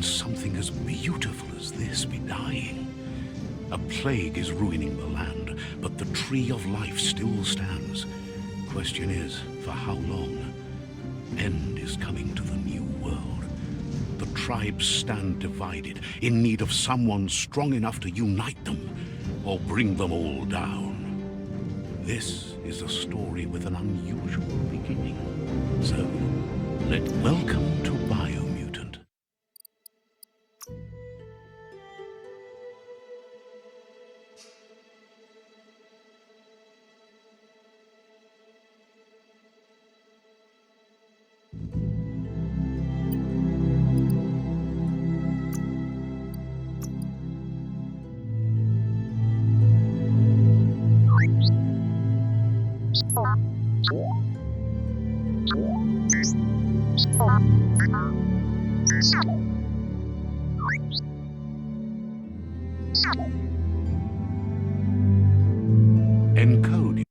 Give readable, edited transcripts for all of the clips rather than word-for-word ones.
can something as beautiful as this be dying? A plague is ruining the land, but the tree of life still stands. Question is, for how long? End is coming to the new world. The tribes stand divided, in need of someone strong enough to unite them, or bring them all down. This is a story with an unusual beginning. So, welcome to Biomutant. Encode.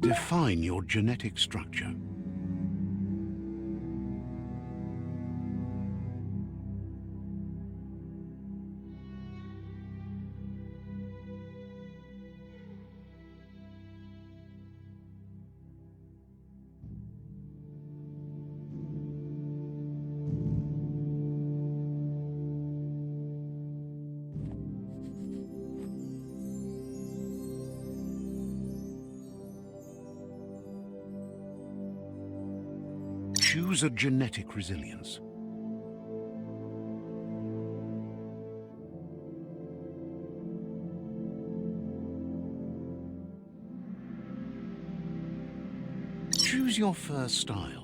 Define your genetic structure. Choose a genetic resilience. Choose your first style.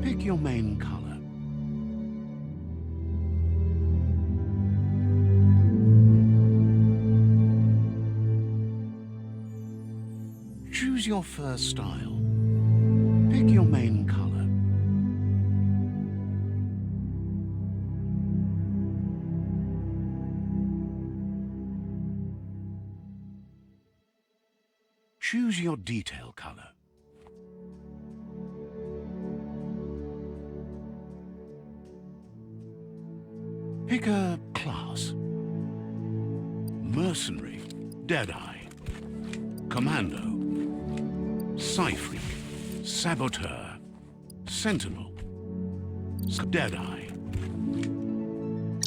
Pick your main color. Choose your first style. Pick your main color. Choose your detail color. Pick a class. Mercenary, Deadeye, Commando, Psyphreak, Saboteur, Sentinel, Deadeye.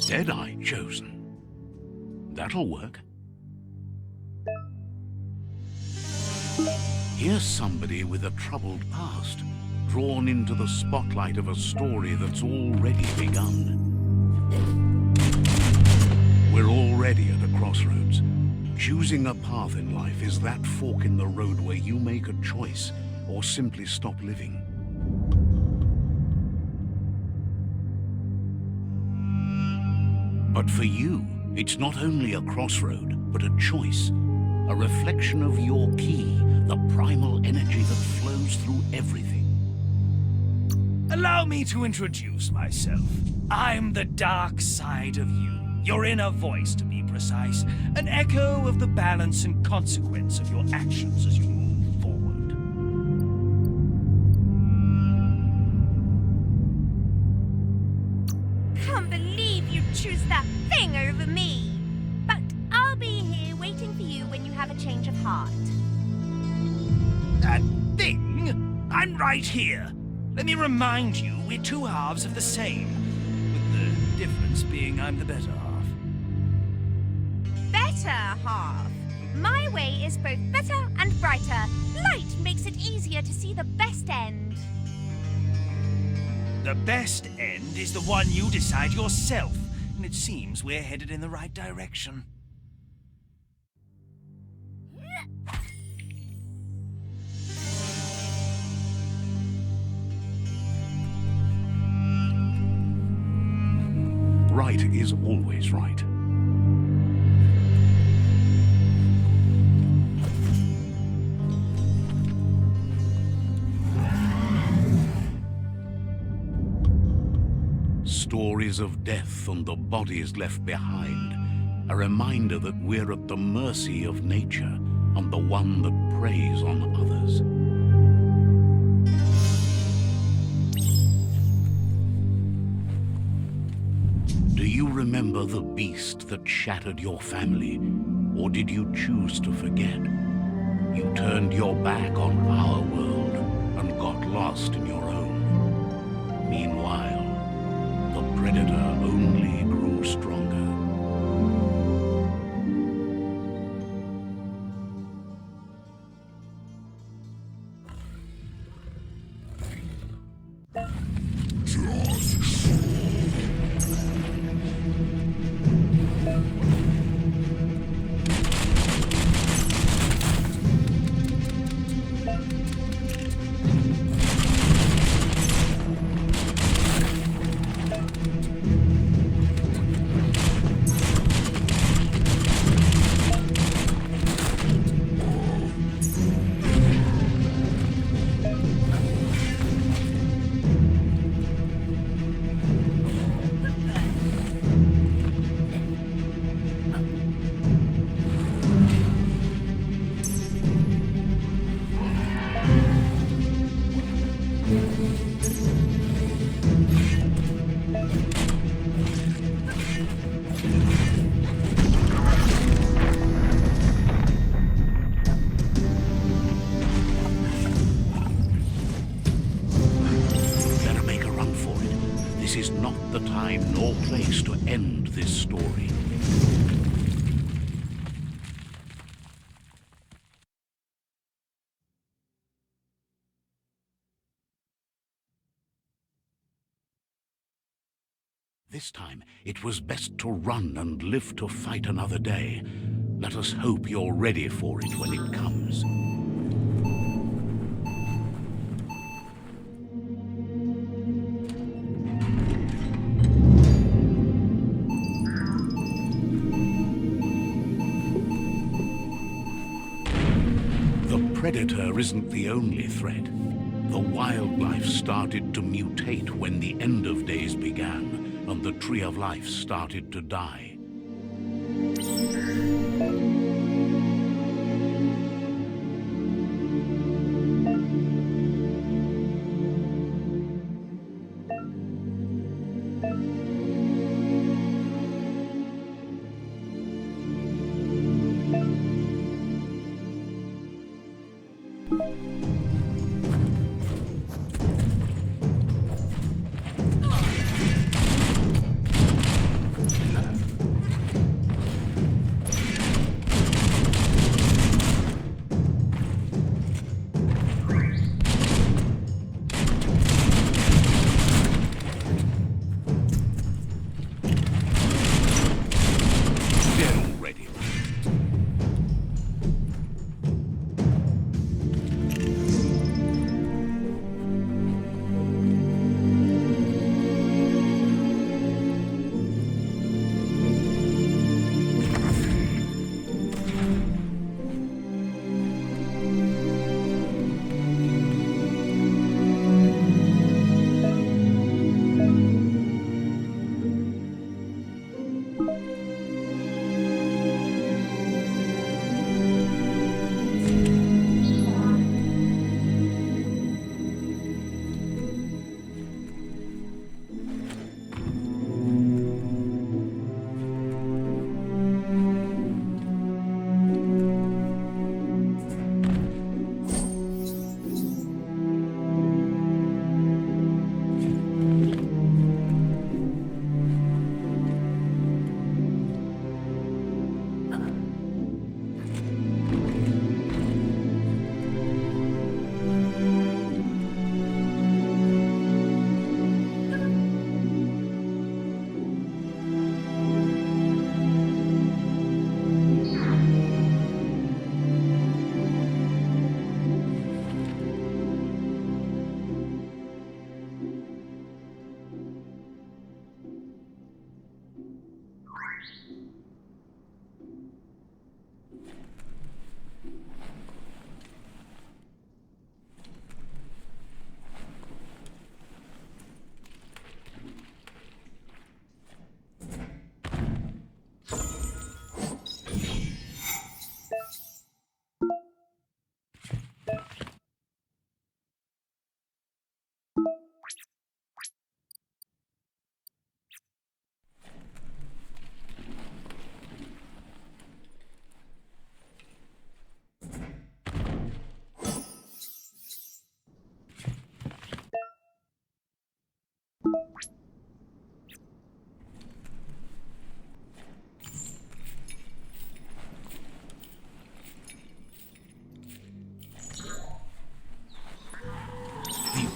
Deadeye chosen. That'll work. Here's somebody with a troubled past, drawn into the spotlight of a story that's already begun. We're already at a crossroads. Choosing a path in life is that fork in the road where you make a choice or simply stop living. But for you, it's not only a crossroad, but a choice. A reflection of your key, the primal energy that flows through everything. Allow me to introduce myself. I'm the dark side of you. Your inner voice, to be precise. An echo of the balance and consequence of your actions as you move forward. Can't believe you choose that thing over me. But I'll be here waiting for you when you have a change of heart. That thing? I'm right here. Let me remind you, we're two halves of the same. With the difference being I'm the better half. Better half? My way is both better and brighter. Light makes it easier to see the best end. The best end is the one you decide yourself, and it seems we're headed in the right direction. Right is always right. Stories of death and the bodies left behind, a reminder that we're at the mercy of nature and the one that preys on others. Do you remember the beast that shattered your family, or did you choose to forget? You turned your back on our world and got lost in your own. Meanwhile, the Predator only grew stronger. This is not the time nor place to end this story. This time, it was best to run and live to fight another day. Let us hope you're ready for it when it comes. The Predator isn't the only threat. The wildlife started to mutate when the end of days began, and the Tree of Life started to die.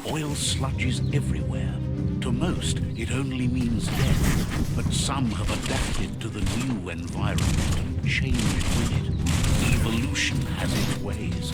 Oil sludges everywhere. To most, it only means death, but some have adapted to the new environment and changed with it. Evolution has its ways.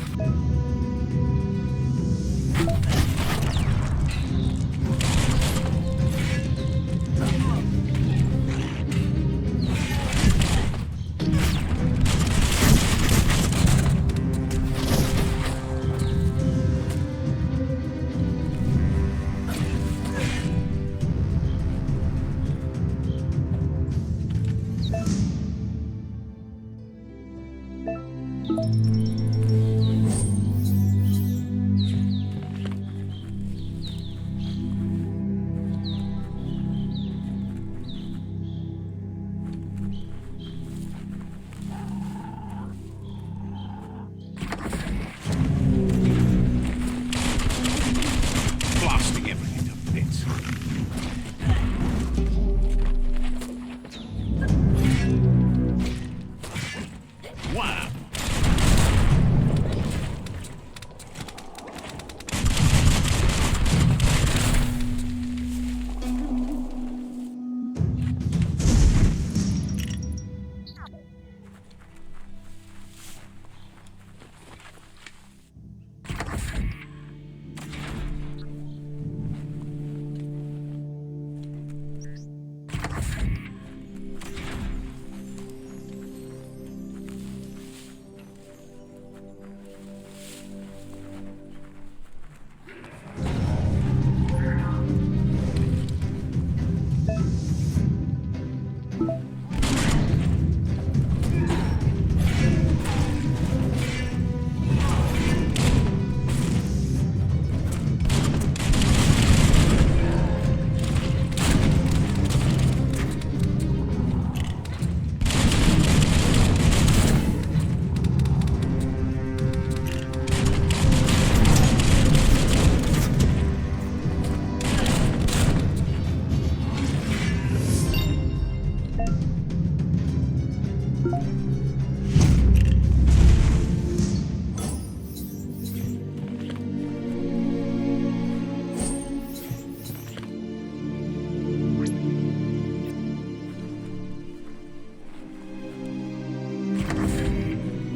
Blasting everything to bits. Wow.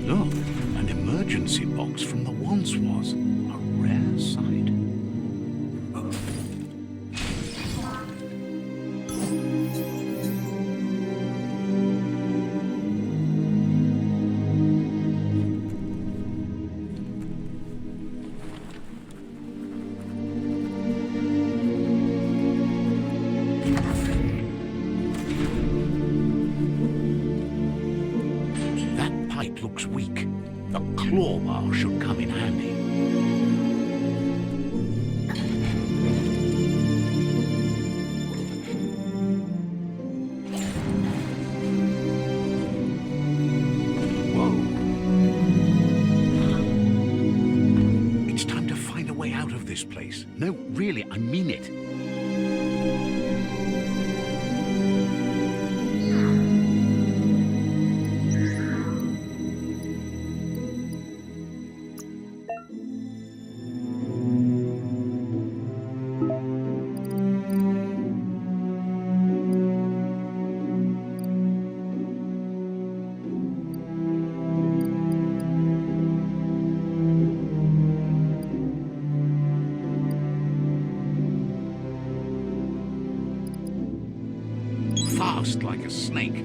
Look, an emergency box from the once was. A rare sight. That pipe looks weak. A claw bar should come in handy. Whoa. It's time to find a way out of this place. No, really, I mean it. Fast like a snake.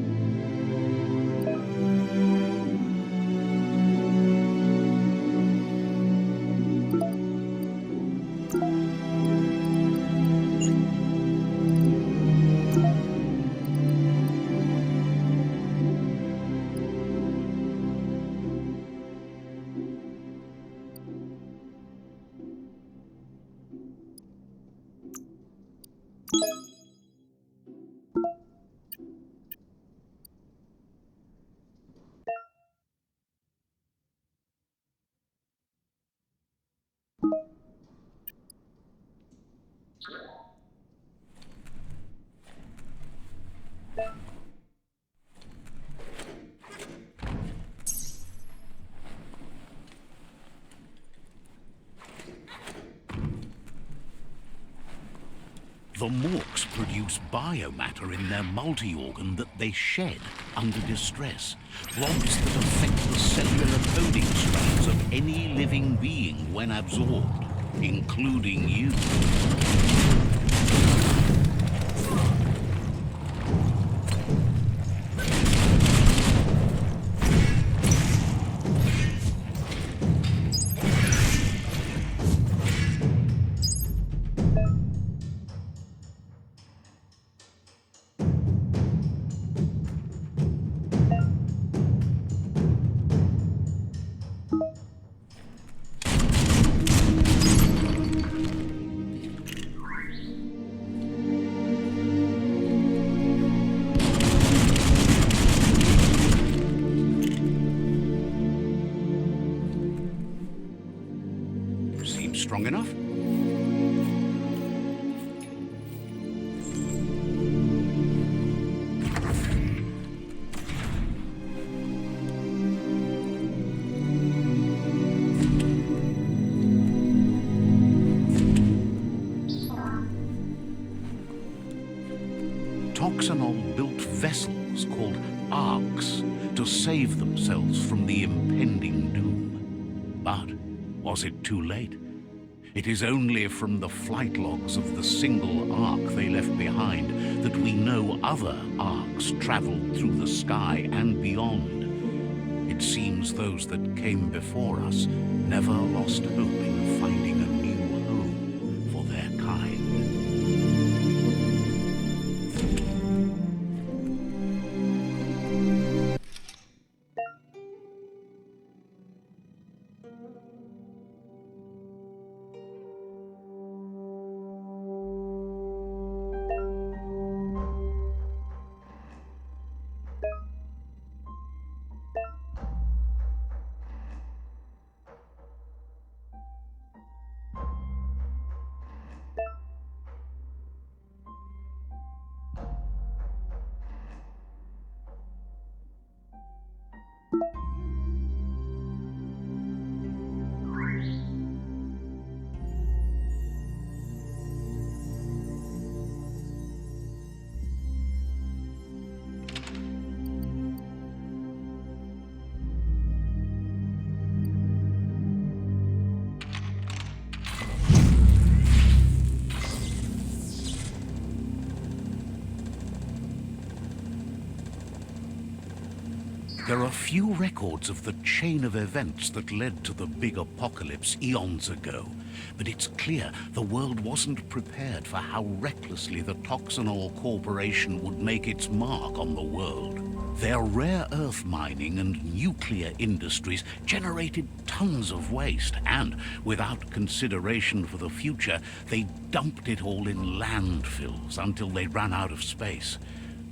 The morks produce biomatter in their multi-organ that they shed under distress, blobs that affect the cellular coding strands of any living being when absorbed, including you. Strong enough? Toxanol built vessels called arcs to save themselves from the impending doom. But was it too late? It is only from the flight logs of the single arc they left behind that we know other arcs traveled through the sky and beyond. It seems those that came before us never lost hope in finding a new home for their kind. There are few records of the chain of events that led to the big apocalypse eons ago, but it's clear the world wasn't prepared for how recklessly the Toxanol Corporation would make its mark on the world. Their rare earth mining and nuclear industries generated tons of waste, and without consideration for the future, they dumped it all in landfills until they ran out of space.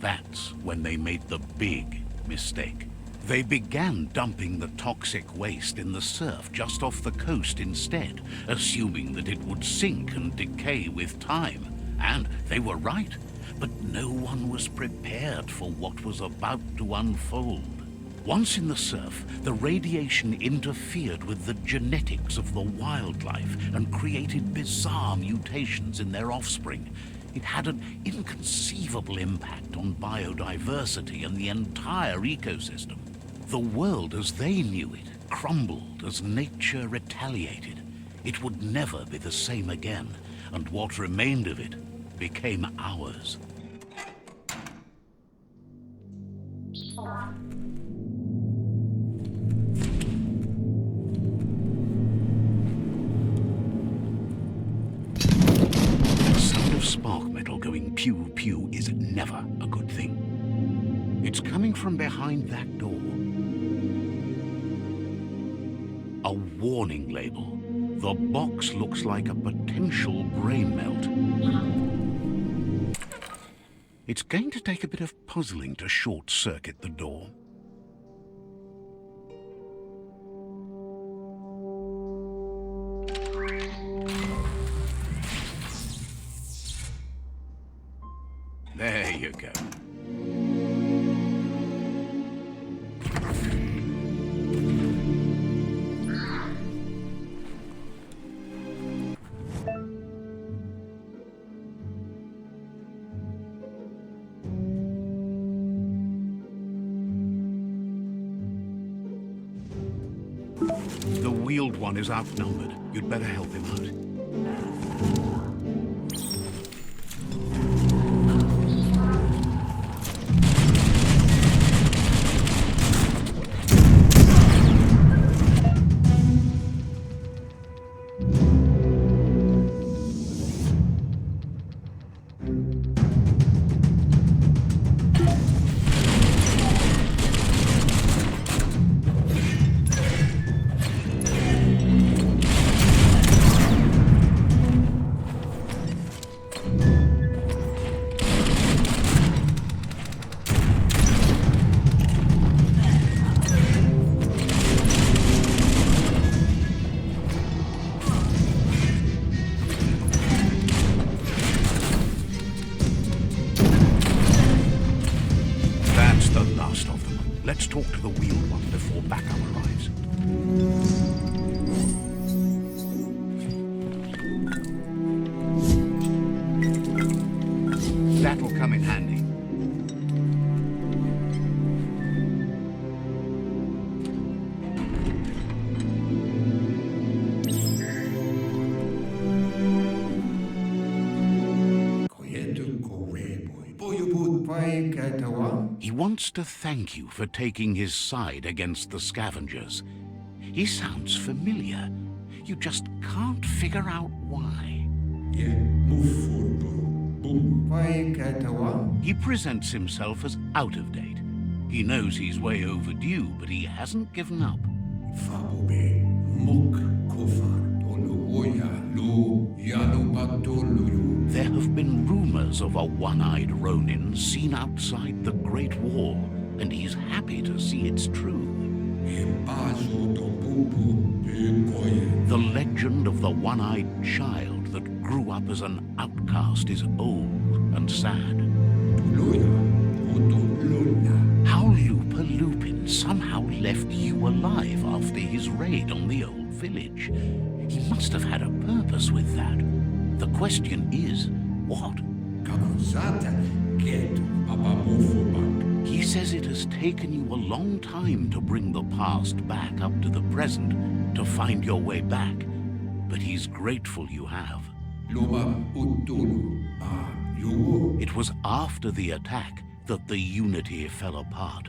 That's when they made the big mistake. They began dumping the toxic waste in the surf just off the coast instead, assuming that it would sink and decay with time. And they were right, but no one was prepared for what was about to unfold. Once in the surf, the radiation interfered with the genetics of the wildlife and created bizarre mutations in their offspring. It had an inconceivable impact on biodiversity and the entire ecosystem. The world as they knew it crumbled as nature retaliated. It would never be the same again, and what remained of it became ours. The sound of spark metal going pew pew is never a good thing. It's coming from behind that door. A warning label. The box looks like a potential brain melt. It's going to take a bit of puzzling to short-circuit the door. There you go. The wheeled one is outnumbered. You'd better help him out. Let's talk to the wheeled one before backup arrives. That'll come in handy. He wants to thank you for taking his side against the scavengers. He sounds familiar. You just can't figure out why. He presents himself as out of date. He knows he's way overdue, but he hasn't given up. There have been rumors of a one-eyed Ronin seen outside the Great Wall, and he's happy to see it's true. The legend of the one-eyed child that grew up as an outcast is old and sad. How Lupin somehow left you alive after his raid on the old village. He must have had a purpose with that. The question is, what? He says it has taken you a long time to bring the past back up to the present, to find your way back. But he's grateful you have. It was after the attack that the unity fell apart.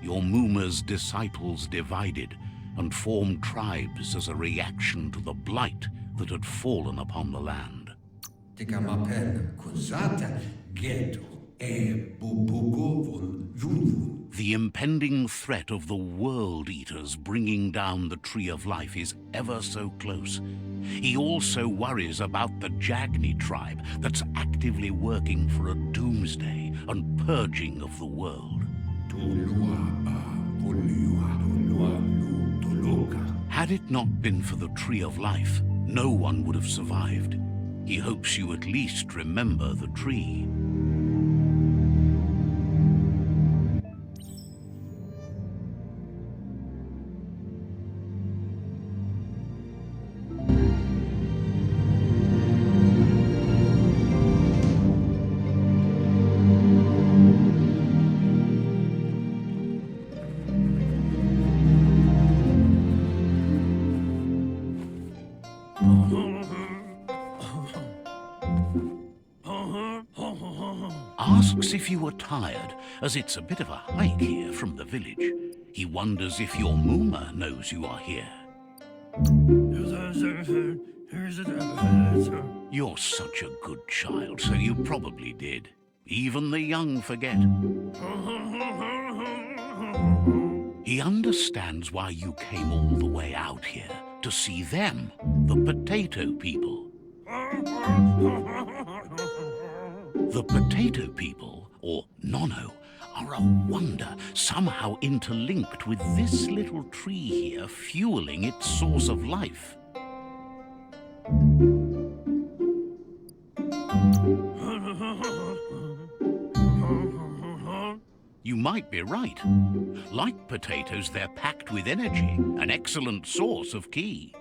Your Muma's disciples divided and formed tribes as a reaction to the blight that had fallen upon the land. The impending threat of the World Eaters bringing down the Tree of Life is ever so close. He also worries about the Jagni tribe that's actively working for a doomsday and purging of the world. Had it not been for the Tree of Life, no one would have survived. He hopes you at least remember the tree. Asks if you are tired, as it's a bit of a hike here from the village. He wonders if your Muma knows you are here. You're such a good child, so you probably did. Even the young forget. He understands why you came all the way out here, to see them, the potato people. The potato people, or Nono, are a wonder, somehow interlinked with this little tree here, fueling its source of life. You might be right. Like potatoes, they're packed with energy, an excellent source of ki.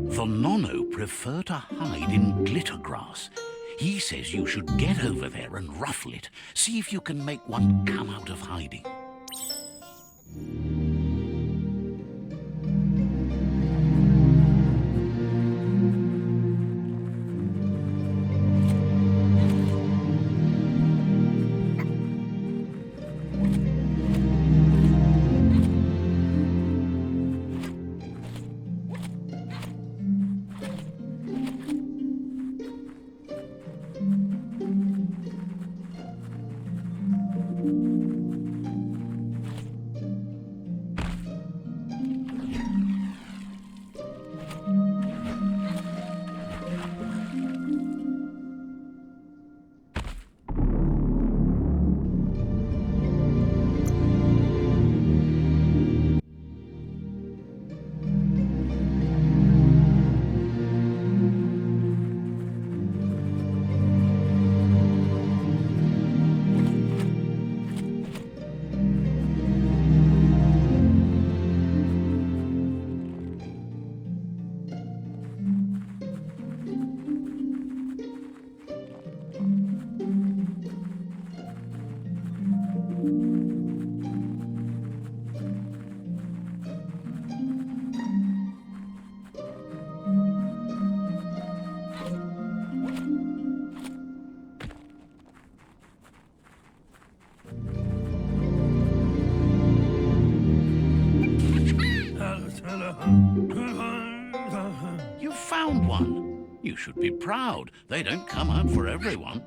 The Nono prefer to hide in glitter grass. He says you should get over there and ruffle it. See if you can make one come out of hiding. found one. You should be proud. They don't come out for everyone.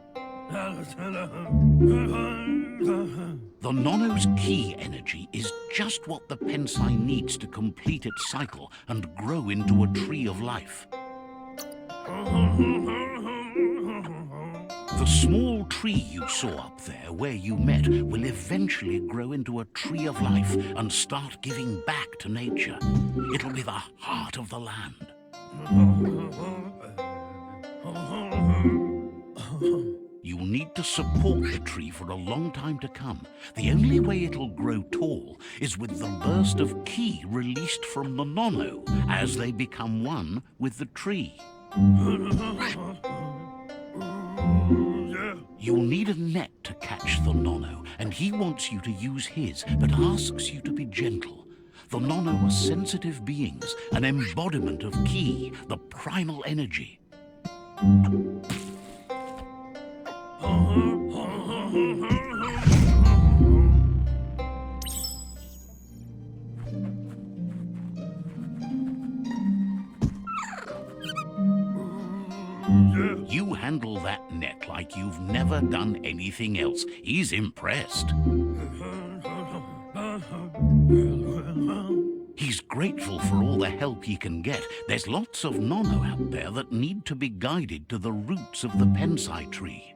The Nono's key energy is just what the Pensai needs to complete its cycle and grow into a tree of life. The small tree you saw up there where you met will eventually grow into a tree of life and start giving back to nature. It'll be the heart of the land. You'll need to support the tree for a long time to come. The only way it'll grow tall is with the burst of ki released from the Nono as they become one with the tree. You'll need a net to catch the Nono, and he wants you to use his, but asks you to be gentle. The Nono are sensitive beings, an embodiment of ki, the primal energy. You handle that net like you've never done anything else. He's impressed. He's grateful for all the help he can get. There's lots of Nono out there that need to be guided to the roots of the Pensai tree.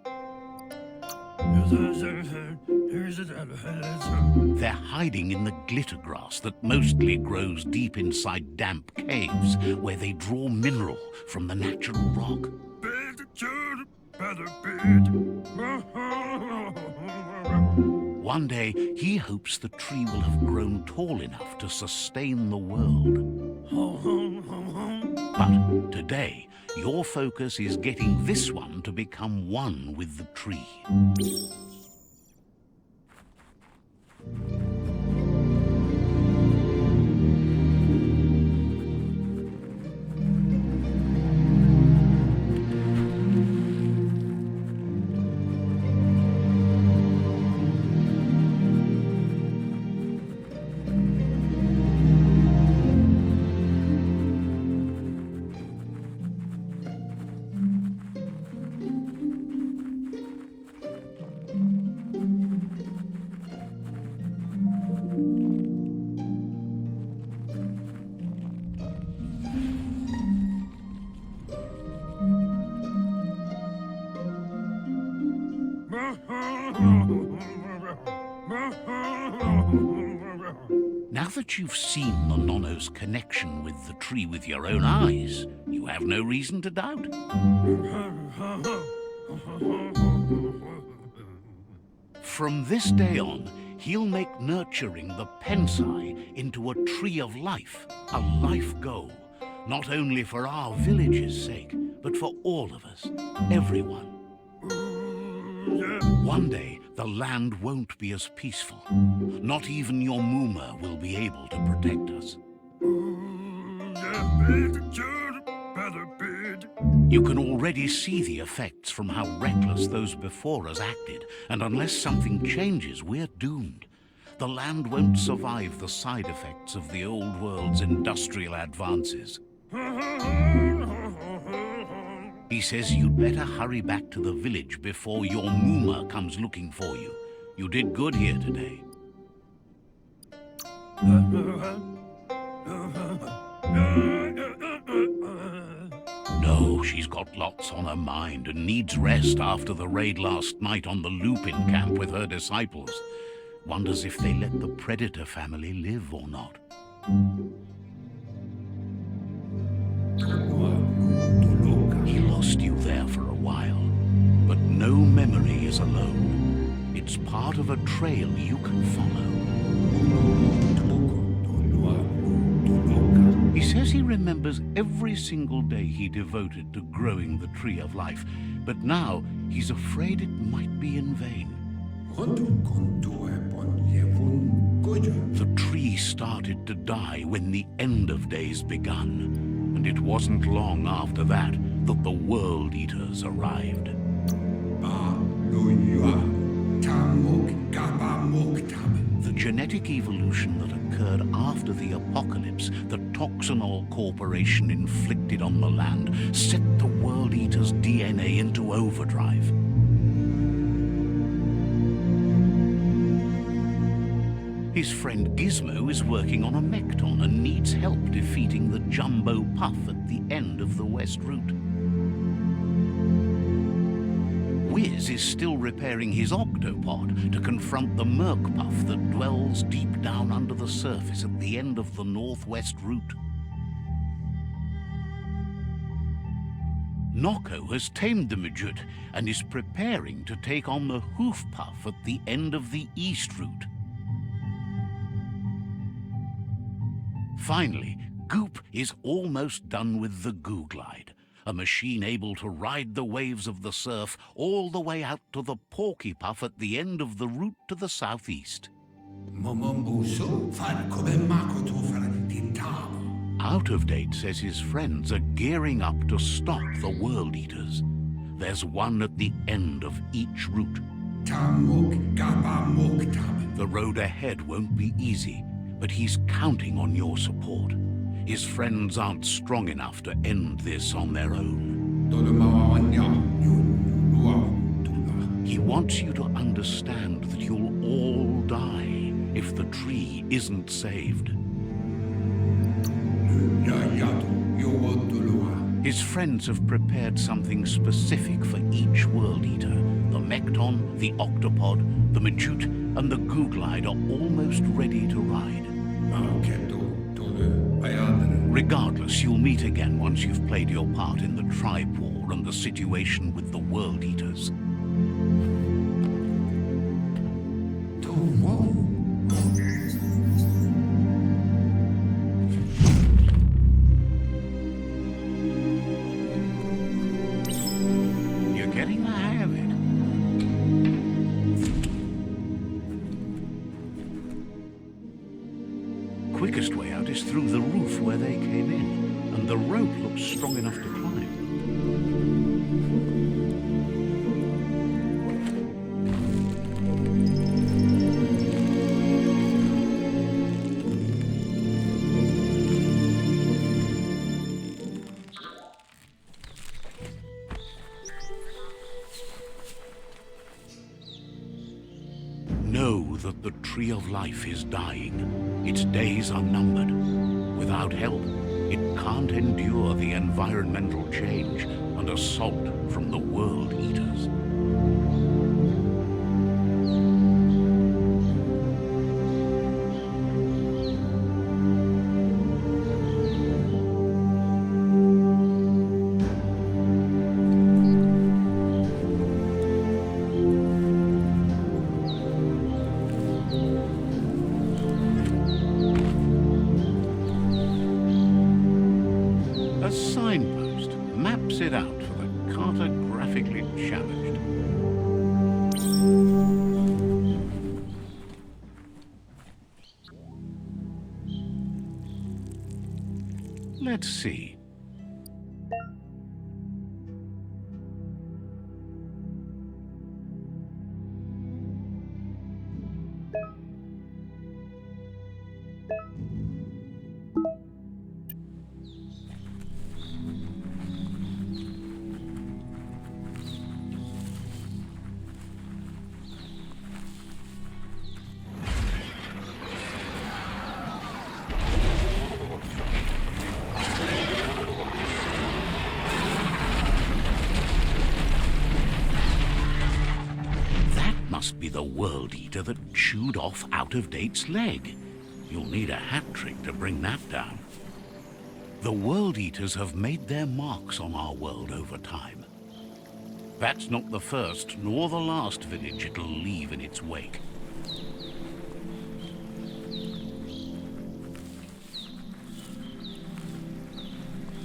They're hiding in the glitter grass that mostly grows deep inside damp caves where they draw mineral from the natural rock. One day, he hopes the tree will have grown tall enough to sustain the world. But today, your focus is getting this one to become one with the tree. Now that you've seen the Nono's connection with the tree with your own eyes, you have no reason to doubt. From this day on, he'll make nurturing the Pensai into a tree of life, a life goal, not only for our village's sake, but for all of us, everyone. One day, the land won't be as peaceful. Not even your Muma will be able to protect us. You can already see the effects from how reckless those before us acted, and unless something changes, we're doomed. The land won't survive the side effects of the old world's industrial advances. He says you'd better hurry back to the village before your Muma comes looking for you. You did good here today. No, she's got lots on her mind and needs rest after the raid last night on the Lupin camp with her disciples. Wonders if they let the Predator family live or not. He lost you there for a while, but no memory is alone. It's part of a trail you can follow. He says he remembers every single day he devoted to growing the Tree of Life, but now he's afraid it might be in vain. The tree started to die when the end of days begun, and it wasn't long after that that the World Eaters arrived. The genetic evolution that occurred after the apocalypse the Toxanol Corporation inflicted on the land set the World Eater's DNA into overdrive. His friend Gizmo is working on a Mekton and needs help defeating the Jumbo Puff at the end of the West Route. Wiz is still repairing his Octopod to confront the Merc Puff that dwells deep down under the surface at the end of the Northwest Route. Nocco has tamed the Midget and is preparing to take on the Hoof Puff at the end of the East Route. Finally, Goop is almost done with the Googlide, a machine able to ride the waves of the surf all the way out to the Porky Puff at the end of the route to the southeast. Out of Date says his friends are gearing up to stop the World Eaters. There's one at the end of each route. The road ahead won't be easy, but he's counting on your support. His friends aren't strong enough to end this on their own. He wants you to understand that you'll all die if the tree isn't saved. His friends have prepared something specific for each World Eater. The Mekton, the Octopod, the Majute, and the Googlide are almost ready to ride. Regardless, you'll meet again once you've played your part in the tribe war and the situation with the World Eaters. You're getting the hang of it. Quickest way out is through the roof where they came in, and the rope looks strong enough to climb. Know that the Tree of Life is dying. Its days are numbered. Without help, it can't endure the environmental change and assault from the World Eaters. A signpost maps it out for the cartographically challenged. Let's see. Must be the World Eater that chewed off Out of Date's leg. You'll need a hat trick to bring that down. The World Eaters have made their marks on our world over time. That's not the first nor the last village it'll leave in its wake.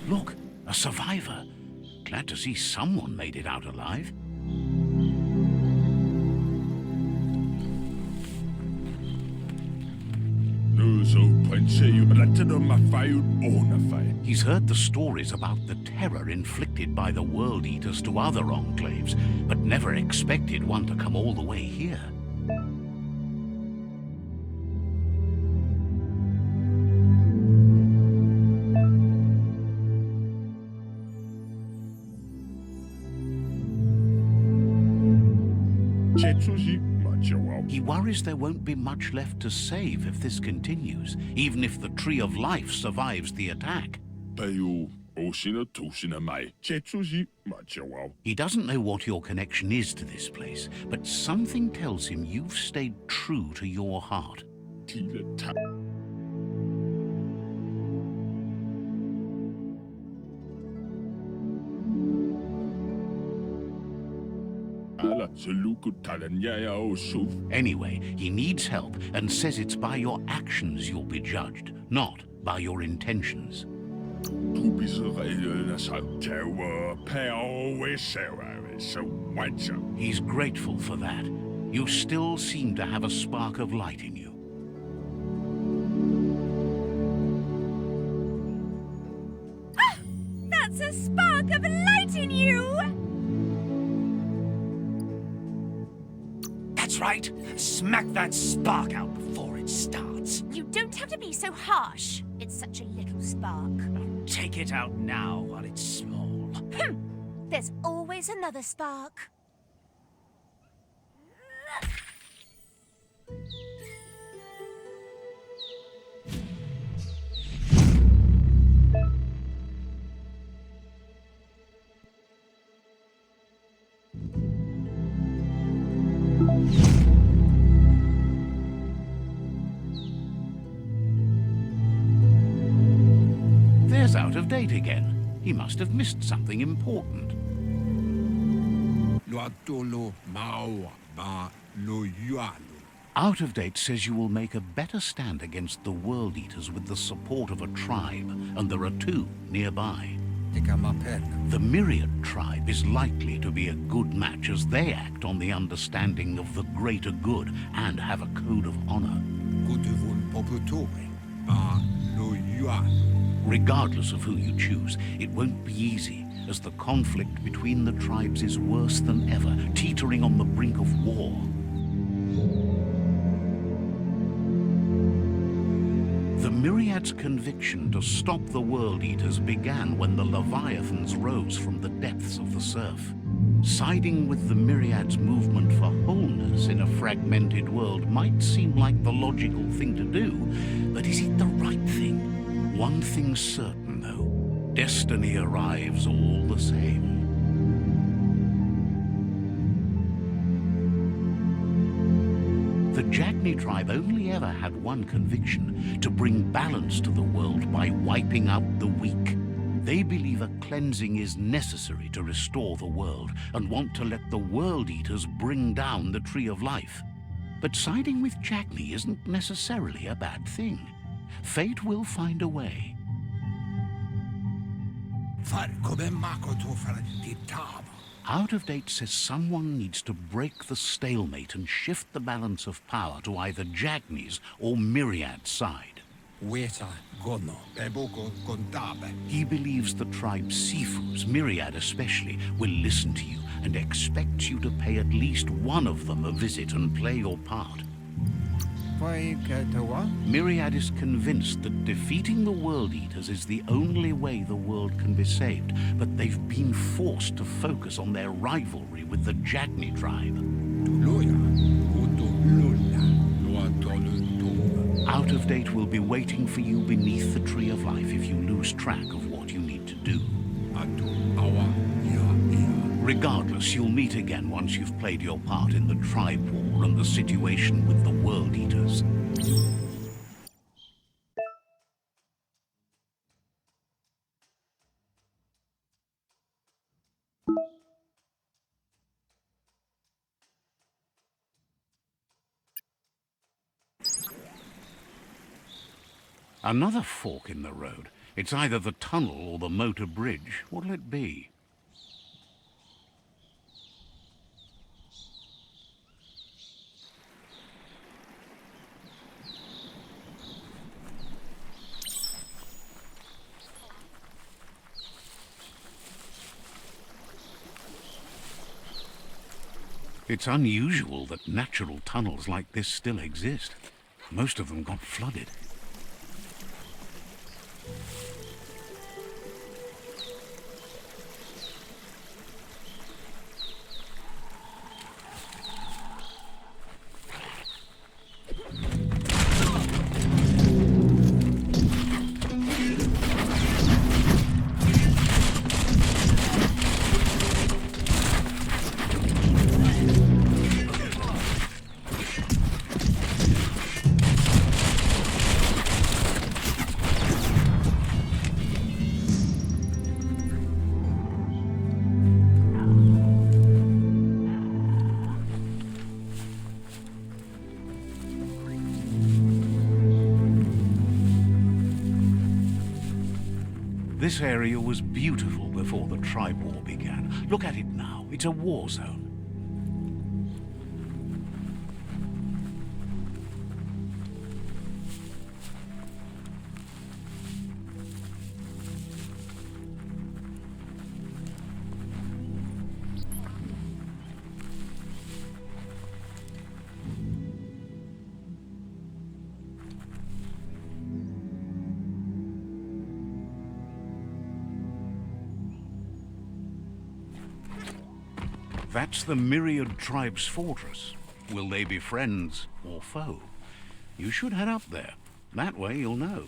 Look, a survivor. Glad to see someone made it out alive. He's heard the stories about the terror inflicted by the World Eaters to other enclaves, but never expected one to come all the way here. He worries there won't be much left to save if this continues, even if the Tree of Life survives the attack. He doesn't know what your connection is to this place, but something tells him you've stayed true to your heart. Anyway, he needs help and says it's by your actions you'll be judged, not by your intentions. He's grateful for that. You still seem to have a spark of light in you. Ah! That's a spark of light in you! That's right. Smack that spark out before it starts. You don't have to be so harsh. It's such a little spark. Take it out now while it's small. There's always another spark. There's out of date again. He must have missed something important. Out of date says you will make a better stand against the World Eaters with the support of a tribe, and there are two nearby. The Myriad tribe is likely to be a good match as they act on the understanding of the greater good and have a code of honor. Regardless of who you choose, it won't be easy, as the conflict between the tribes is worse than ever, teetering on the brink of war. The Myriad's conviction to stop the World Eaters began when the Leviathans rose from the depths of the surf. Siding with the Myriad's movement for wholeness in a fragmented world might seem like the logical thing to do, but is it the right thing? One thing's certain, though. Destiny arrives all the same. The Jagni tribe only ever had one conviction: to bring balance to the world by wiping out the weak. They believe a cleansing is necessary to restore the world, and want to let the World Eaters bring down the Tree of Life. But siding with Jagni isn't necessarily a bad thing. Fate will find a way. Out of date says someone needs to break the stalemate and shift the balance of power to either Jagni's or Myriad's side. He believes the tribe Sifus, Myriad especially, will listen to you and expects you to pay at least one of them a visit and play your part. Myriad is convinced that defeating the World Eaters is the only way the world can be saved, but they've been forced to focus on their rivalry with the Jagni tribe. Out of date will be waiting for you beneath the Tree of Life if you lose track of what you need to do. Regardless, you'll meet again once you've played your part in the tribe war and the situation with the World Eaters. Another fork in the road. It's either the tunnel or the motor bridge. What'll it be? It's unusual that natural tunnels like this still exist. Most of them got flooded. This area was beautiful before the tribe war began. Look at it now. It's a war zone. That's the Myriad Tribe's fortress. Will they be friends or foe? You should head up there. That way you'll know.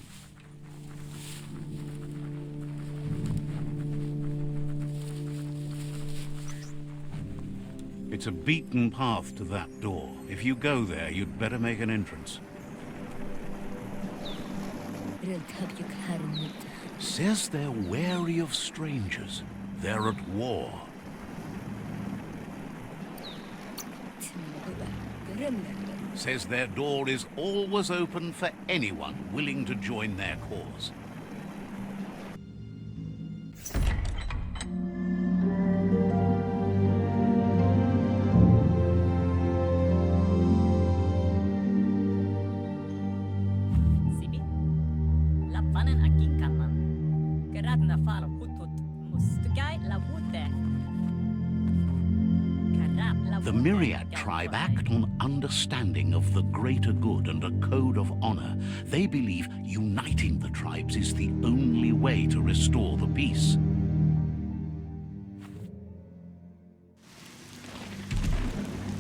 It's a beaten path to that door. If you go there, you'd better make an entrance. Says they're wary of strangers. They're at war. Says their door is always open for anyone willing to join their cause. The Myriad tribe act on understanding of the greater good and a code of honor. They believe uniting the tribes is the only way to restore the peace.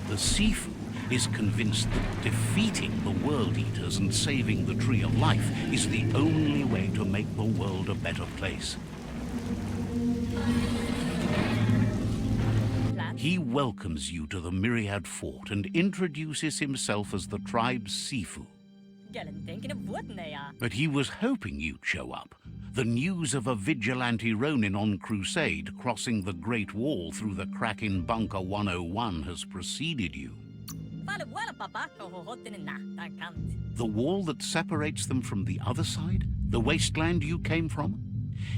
The Sifu is convinced that defeating the World Eaters and saving the Tree of Life is the only way to make the world a better place. He welcomes you to the Myriad Fort and introduces himself as the tribe's Sifu. But he was hoping you'd show up. The news of a vigilante Ronin on crusade crossing the Great Wall through the crack in Bunker 101 has preceded you. The wall that separates them from the other side? The wasteland you came from?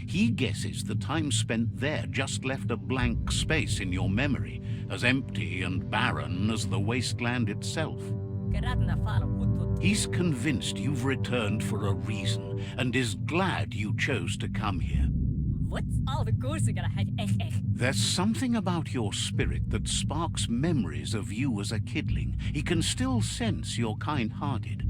He guesses the time spent there just left a blank space in your memory, as empty and barren as the wasteland itself. He's convinced you've returned for a reason, and is glad you chose to come here. There's something about your spirit that sparks memories of you as a kidling. He can still sense you're kind-hearted.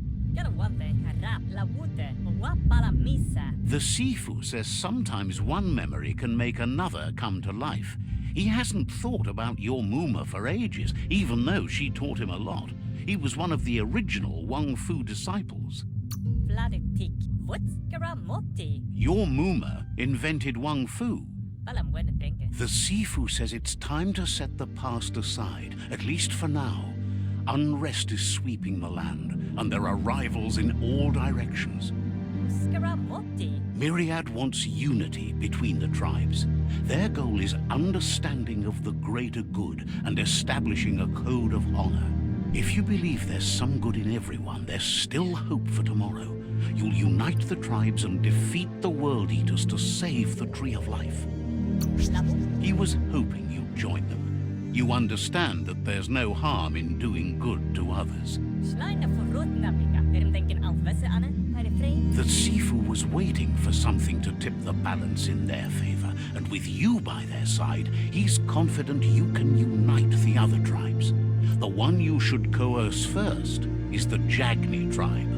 The Sifu says sometimes one memory can make another come to life. He hasn't thought about your Muma for ages, even though she taught him a lot. He was one of the original Wang Fu disciples. Your Muma invented Wang Fu. The Sifu says it's time to set the past aside, at least for now. Unrest is sweeping the land, and there are rivals in all directions. Myriad wants unity between the tribes. Their goal is understanding of the greater good and establishing a code of honor. If you believe there's some good in everyone, there's still hope for tomorrow. You'll unite the tribes and defeat the World Eaters to save the Tree of Life. He was hoping you'd join them. You understand that there's no harm in doing good to others. The Sifu was waiting for something to tip the balance in their favor, and with you by their side, he's confident you can unite the other tribes. The one you should coerce first is the Jagni tribe.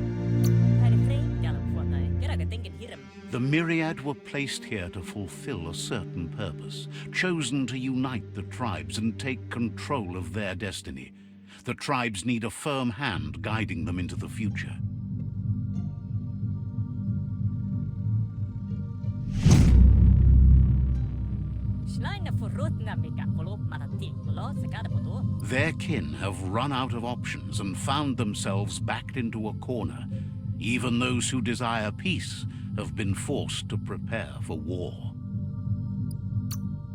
The Myriad were placed here to fulfill a certain purpose, chosen to unite the tribes and take control of their destiny. The tribes need a firm hand guiding them into the future. Their kin have run out of options and found themselves backed into a corner. Even those who desire peace have been forced to prepare for war.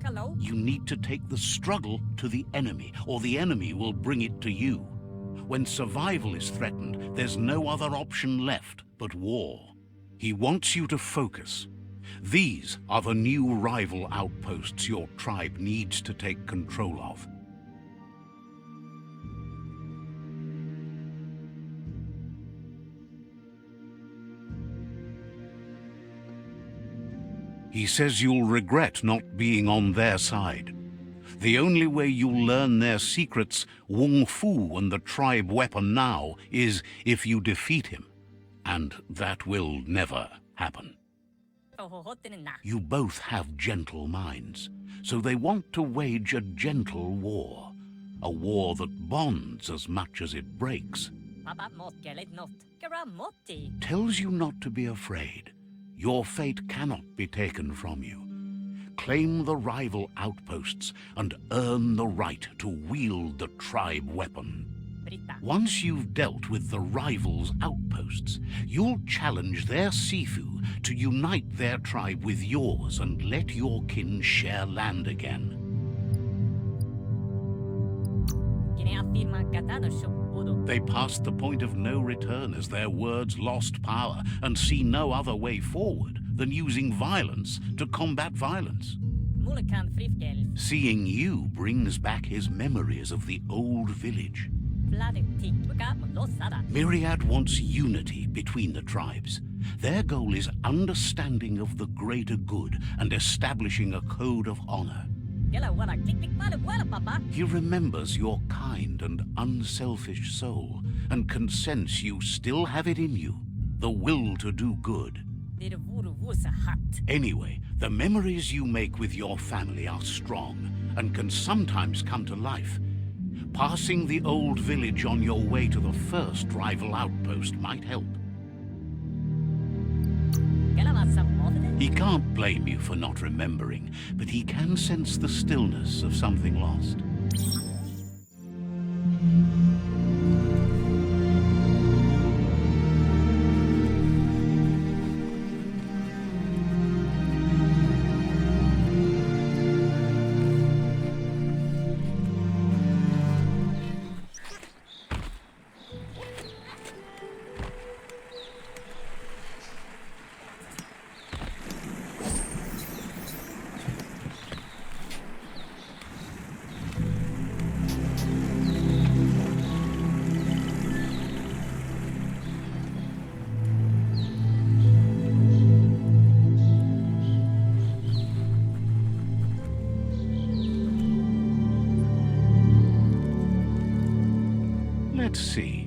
Hello? You need to take the struggle to the enemy, or the enemy will bring it to you. When survival is threatened, there's no other option left but war. He wants you to focus. These are the new rival outposts your tribe needs to take control of. He says you'll regret not being on their side. The only way you'll learn their secrets, Wung Fu and the tribe weapon now, is if you defeat him. And that will never happen. You both have gentle minds, so they want to wage a gentle war. A war that bonds as much as it breaks. Tells you not to be afraid. Your fate cannot be taken from you. Claim the rival outposts and earn the right to wield the tribe weapon. Once you've dealt with the rivals' outposts, you'll challenge their Sifu to unite their tribe with yours and let your kin share land again. They passed the point of no return as their words lost power and see no other way forward than using violence to combat violence. Seeing you brings back his memories of the old village. Myriad wants unity between the tribes. Their goal is understanding of the greater good and establishing a code of honor. He remembers your kind and unselfish soul and can sense you still have it in you, the will to do good. Anyway, the memories you make with your family are strong and can sometimes come to life. Passing the old village on your way to the first rival outpost might help. He can't blame you for not remembering, but he can sense the stillness of something lost. Let's see.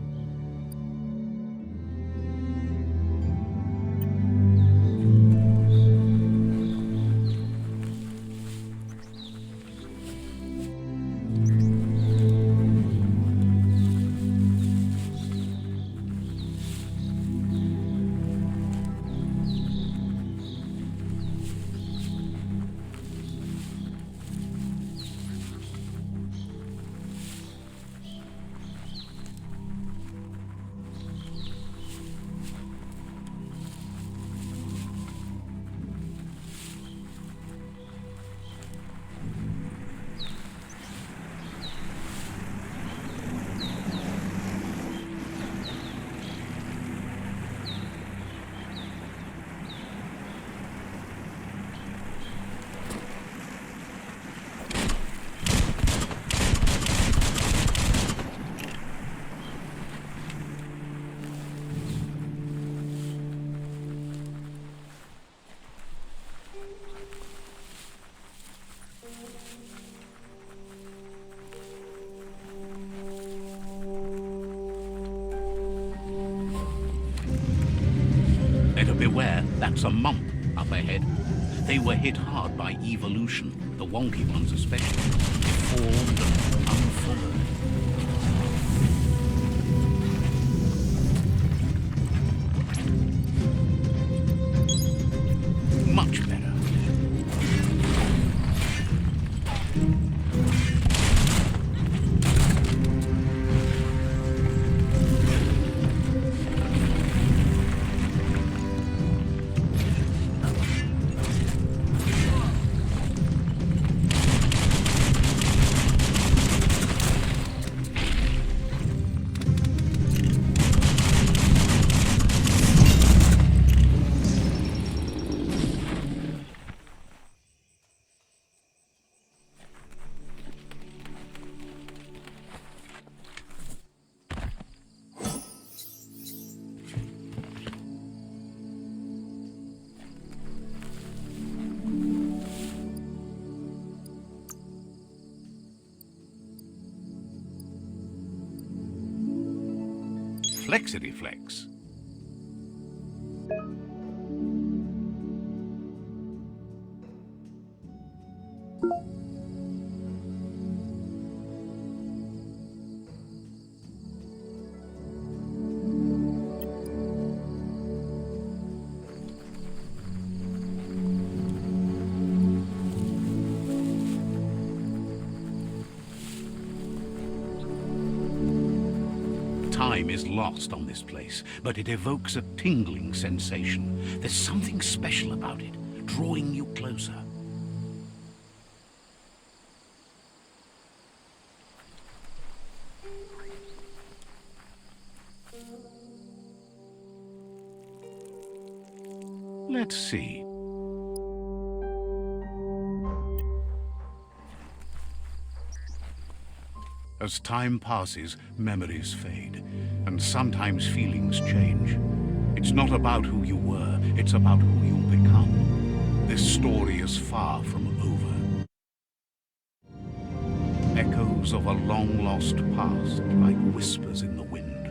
Better beware, that's a mump up ahead. They were hit hard by evolution, the wonky ones especially. Formed and unfurled. Much better. Flexity Flex. Time is lost on this place, but it evokes a tingling sensation. There's something special about it, drawing you closer. Let's see. As time passes, memories fade, and sometimes feelings change. It's not about who you were, it's about who you'll become. This story is far from over. Echoes of a long-lost past, like whispers in the wind.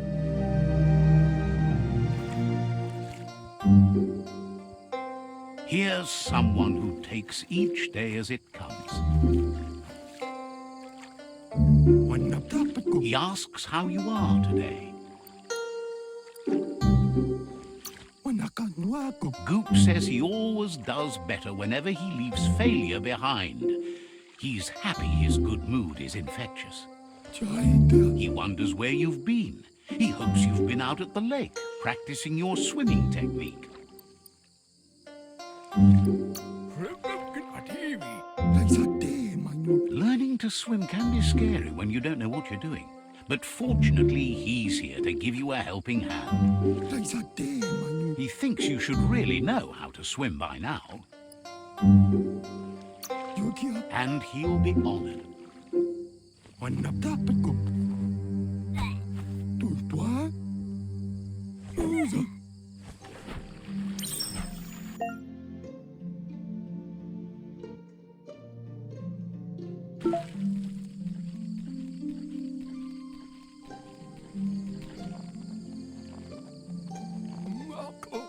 Here's someone who takes each day as it comes. He asks how you are today. Goop says he always does better whenever he leaves failure behind. He's happy his good mood is infectious. He wonders where you've been. He hopes you've been out at the lake, practicing your swimming technique. Learning to swim can be scary when you don't know what you're doing. But fortunately, he's here to give you a helping hand. He thinks you should really know how to swim by now. And he'll be honored.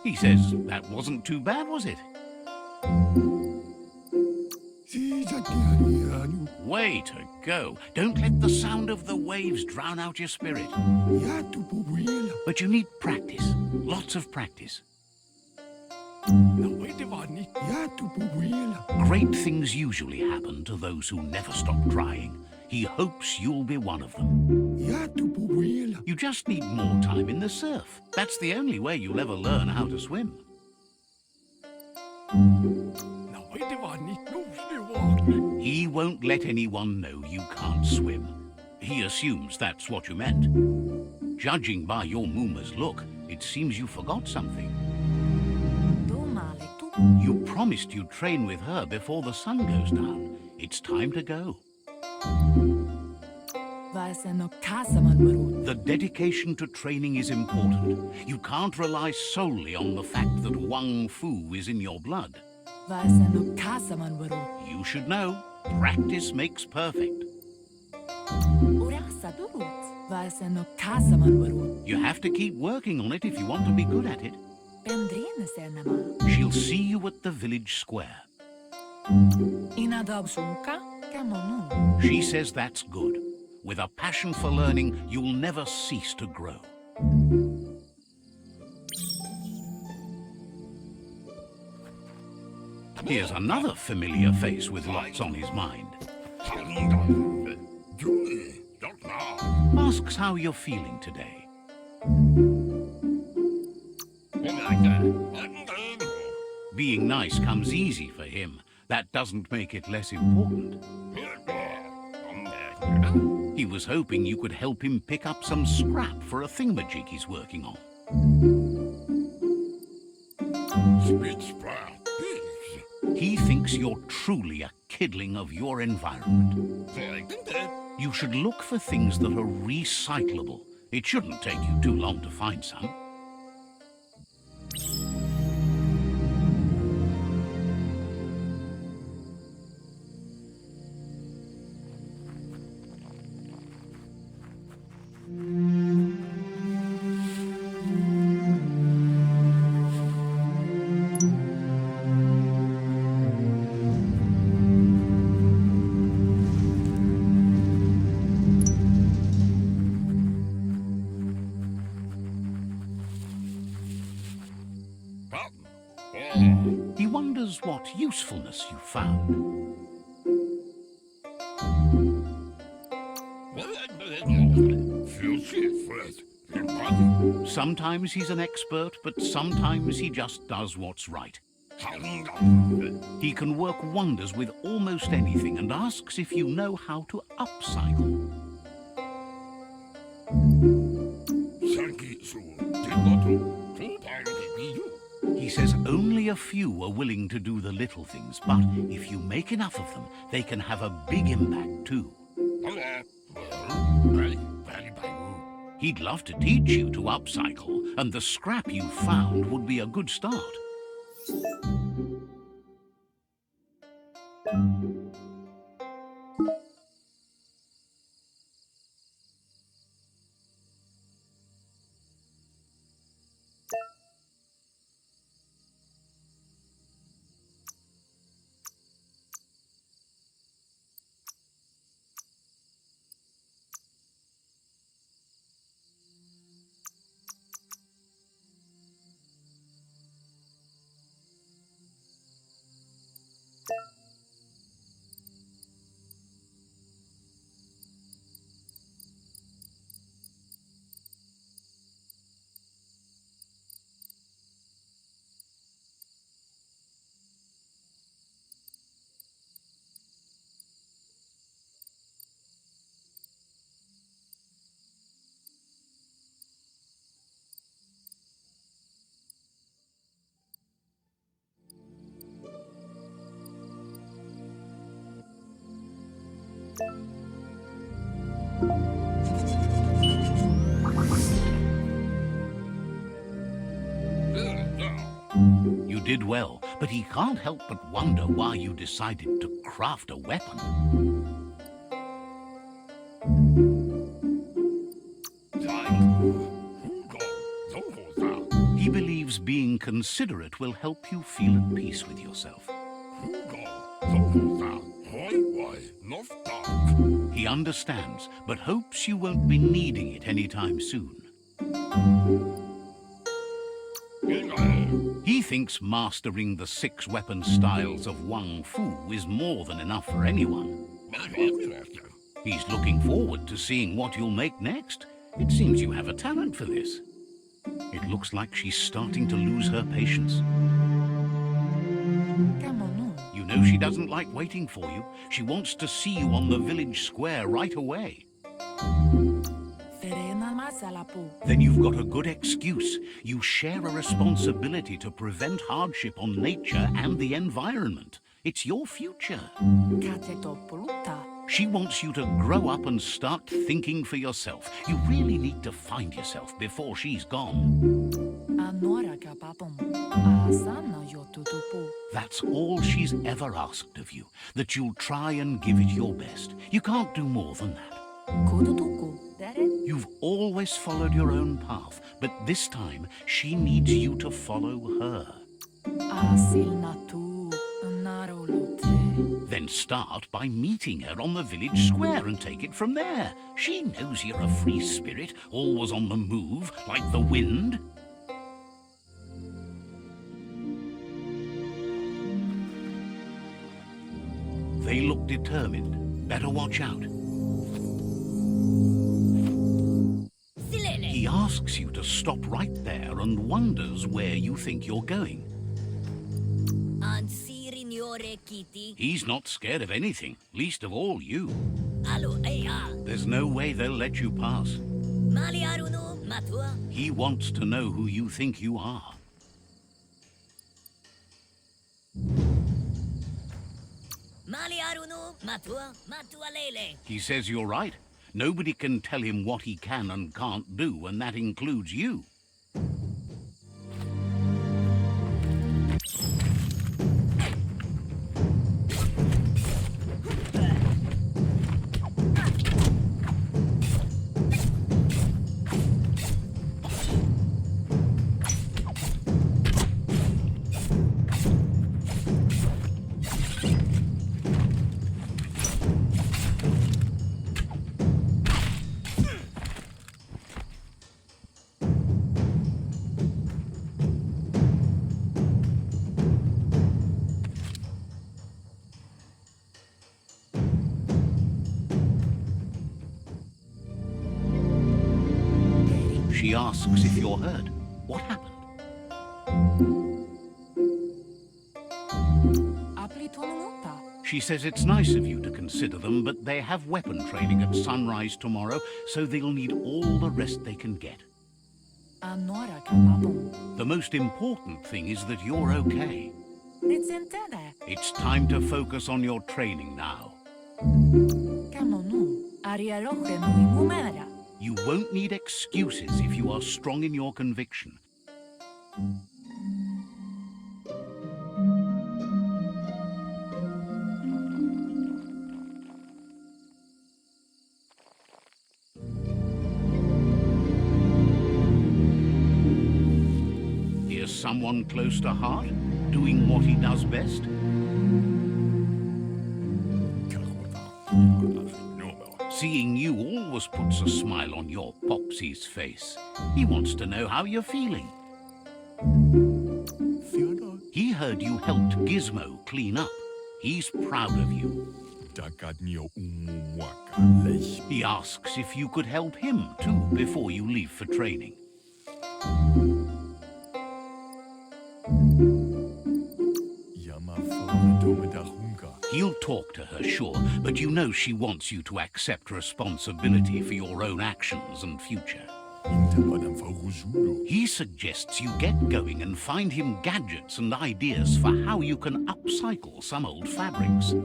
He says that wasn't too bad, was it? Way to go. Don't let the sound of the waves drown out your spirit. But you need practice. Lots of practice. Great things usually happen to those who never stop trying. He hopes you'll be one of them. You just need more time in the surf. That's the only way you'll ever learn how to swim. He won't let anyone know you can't swim. He assumes that's what you meant. Judging by your Mooma's look, it seems you forgot something. You promised you'd train with her before the sun goes down. It's time to go. The dedication to training is important. You can't rely solely on the fact that Wang Fu is in your blood. You should know, practice makes perfect. You have to keep working on it if you want to be good at it. She'll see you at the village square. She says that's good. With a passion for learning, you'll never cease to grow. Here's another familiar face with lots on his mind. Asks how you're feeling today. Being nice comes easy for him. That doesn't make it less important. He was hoping you could help him pick up some scrap for a thingamajig he's working on. He thinks you're truly a kidling of your environment. You should look for things that are recyclable. It shouldn't take you too long to find some. found. Sometimes he's an expert, but sometimes he just does what's right. He can work wonders with almost anything and asks if you know how to upcycle. He says only a few are willing to do the little things, but if you make enough of them, they can have a big impact too. He'd love to teach you to upcycle, and the scrap you found would be a good start. You did well, but he can't help but wonder why you decided to craft a weapon. He believes being considerate will help you feel at peace with yourself. He understands, but hopes you won't be needing it anytime soon. He thinks mastering the 6 weapon styles of Wang Fu is more than enough for anyone. He's looking forward to seeing what you'll make next. It seems you have a talent for this. It looks like she's starting to lose her patience. You know she doesn't like waiting for you. She wants to see you on the village square right away. Then you've got a good excuse. You share a responsibility to prevent hardship on nature and the environment. It's your future. She wants you to grow up and start thinking for yourself. You really need to find yourself before she's gone. That's all she's ever asked of you, that you'll try and give it your best. You can't do more than that. You've always followed your own path, but this time she needs you to follow her. Then start by meeting her on the village square and take it from there. She knows you're a free spirit, always on the move, like the wind. They look determined. Better watch out. He asks you to stop right there and wonders where you think you're going. He's not scared of anything, least of all you. There's no way they'll let you pass. He wants to know who you think you are. He says you're right. Nobody can tell him what he can and can't do, and that includes you. She asks if you're hurt. What happened? She says it's nice of you to consider them, but they have weapon training at sunrise tomorrow, so they'll need all the rest they can get. The most important thing is that you're okay. It's time to focus on your training now. You won't need excuses if you are strong in your conviction. Here's someone close to heart, doing what he does best. Seeing you always puts a smile on your Popsy's face. He wants to know how you're feeling. He heard you helped Gizmo clean up. He's proud of you. He asks if you could help him too before you leave for training. He'll talk to her, sure, but you know she wants you to accept responsibility for your own actions and future. He suggests you get going and find him gadgets and ideas for how you can upcycle some old fabrics.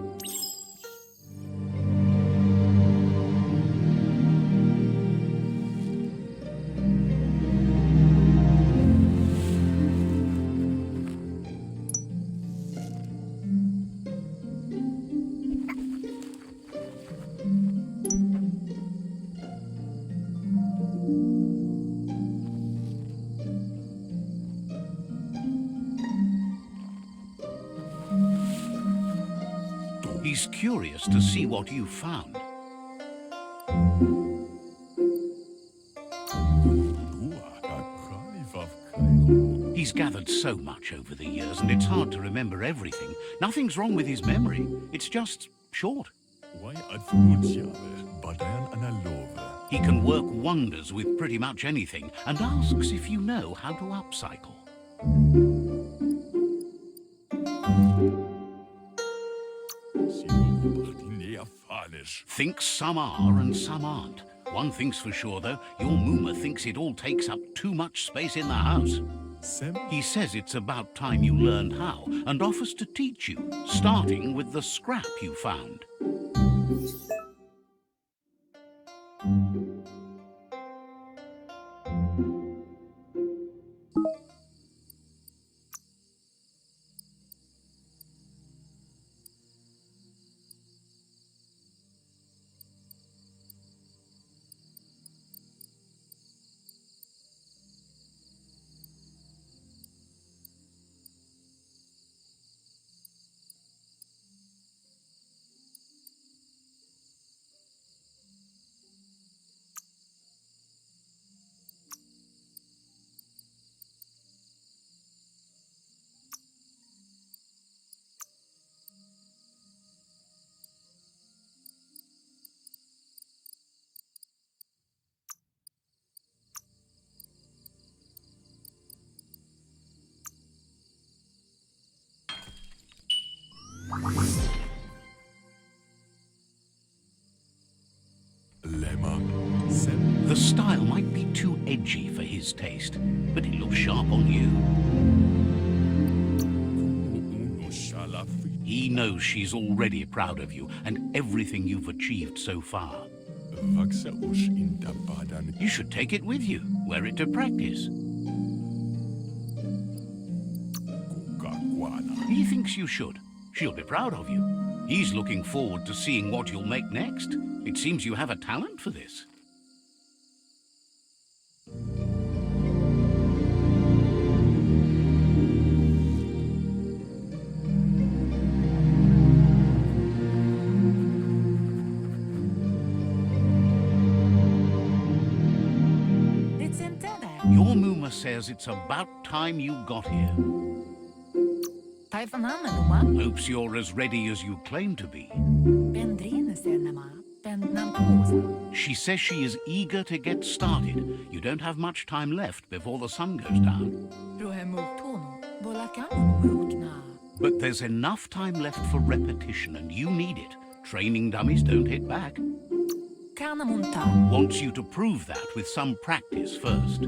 He's curious to see what you found. He's gathered so much over the years, and it's hard to remember everything. Nothing's wrong with his memory. It's just short. He can work wonders with pretty much anything, and asks if you know how to upcycle. Thinks some are and some aren't. One thing's for sure, though, your Mooma thinks it all takes up too much space in the house. He says it's about time you learned how, and offers to teach you, starting with the scrap you found. The style might be too edgy for his taste, but it looks sharp on you. He knows she's already proud of you and everything you've achieved so far. You should take it with you, wear it to practice. He thinks you should. She'll be proud of you. He's looking forward to seeing what you'll make next. It seems you have a talent for this. Your Mooma says it's about time you got here. Hopes you're as ready as you claim to be. She says she is eager to get started. You don't have much time left before the sun goes down. But there's enough time left for repetition, and you need it. Training dummies don't hit back. Wants you to prove that with some practice first.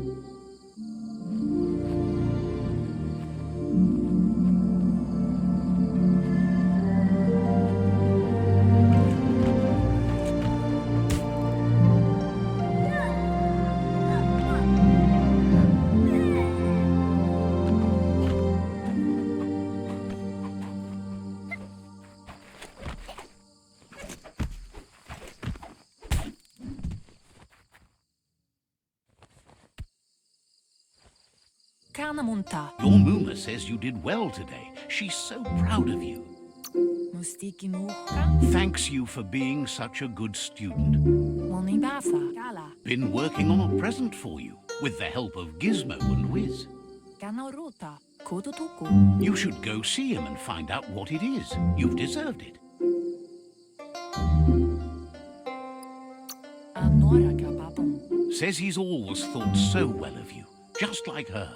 Your Muma says you did well today. She's so proud of you. Thanks you for being such a good student. Been working on a present for you, with the help of Gizmo and Wiz. You should go see him and find out what it is. You've deserved it. Says he's always thought so well of you, just like her.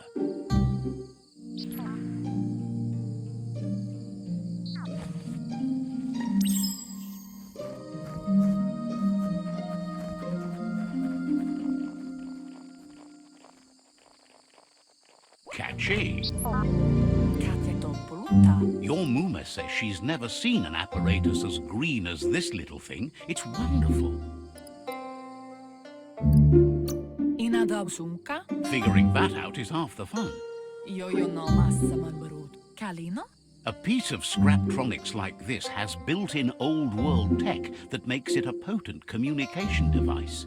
Catchy. Your Muma says she's never seen an apparatus as green as this little thing. It's wonderful. Figuring that out is half the fun. A piece of Scraptronics like this has built-in old-world tech that makes it a potent communication device.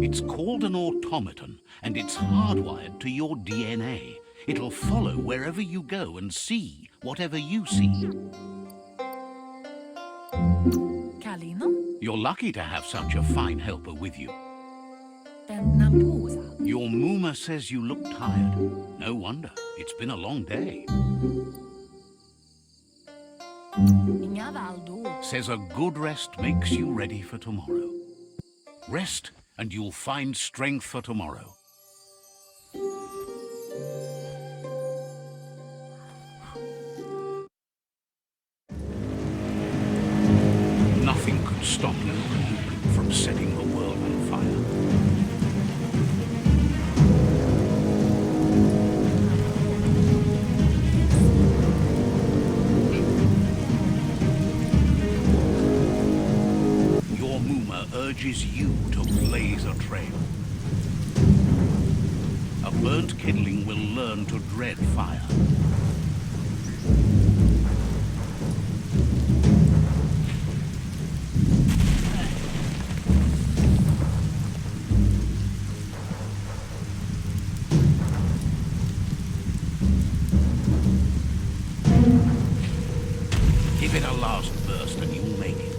It's called an automaton, and it's hardwired to your DNA. It'll follow wherever you go and see whatever you see. You're lucky to have such a fine helper with you. Your Muma says you look tired. No wonder. It's been a long day. Says a good rest makes you ready for tomorrow. Rest, and you'll find strength for tomorrow. Nothing could stop Lupa from setting the world on fire. Urges you to blaze a trail. A burnt kindling will learn to dread fire. Give it a last burst and you'll make it.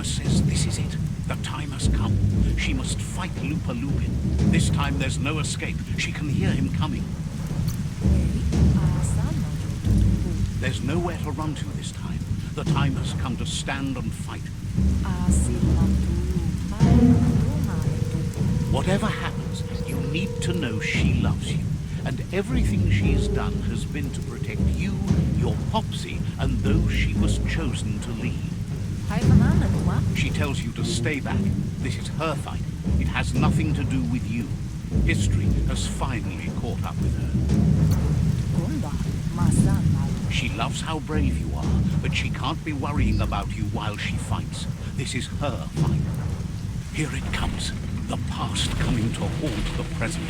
Says this is it. The time has come. She must fight Lupa Lupin. This time there's no escape. She can hear him coming. There's nowhere to run to this time. The time has come to stand and fight. Whatever happens, you need to know she loves you. And everything she's done has been to protect you, your Popsy, and those she was chosen to lead. She tells you to stay back. This is her fight. It has nothing to do with you. History has finally caught up with her. She loves how brave you are, but she can't be worrying about you while she fights. This is her fight. Here it comes. The past coming to haunt the present.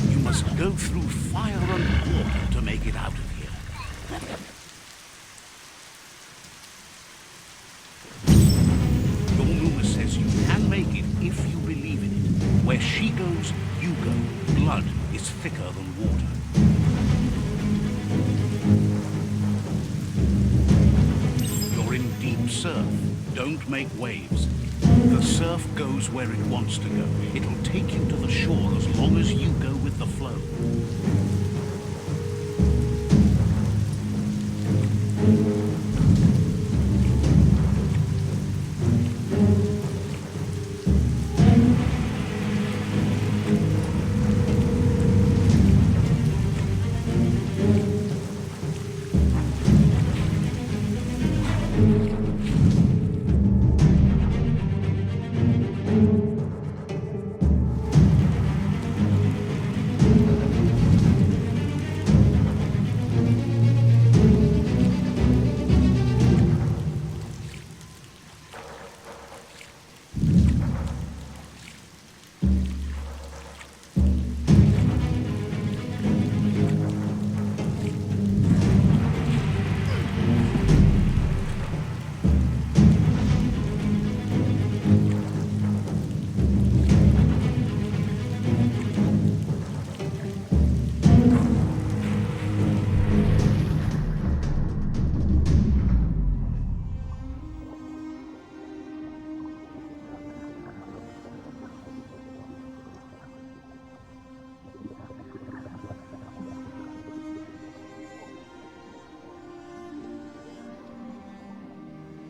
You must go through fire and water to make it out of here. Your Numa says you can make it if you believe in it. Where she goes, you go. Blood is thicker than water. You're in deep surf. Don't make waves. The surf goes where it wants to go. It'll take you to the shore as long as you go with the flow.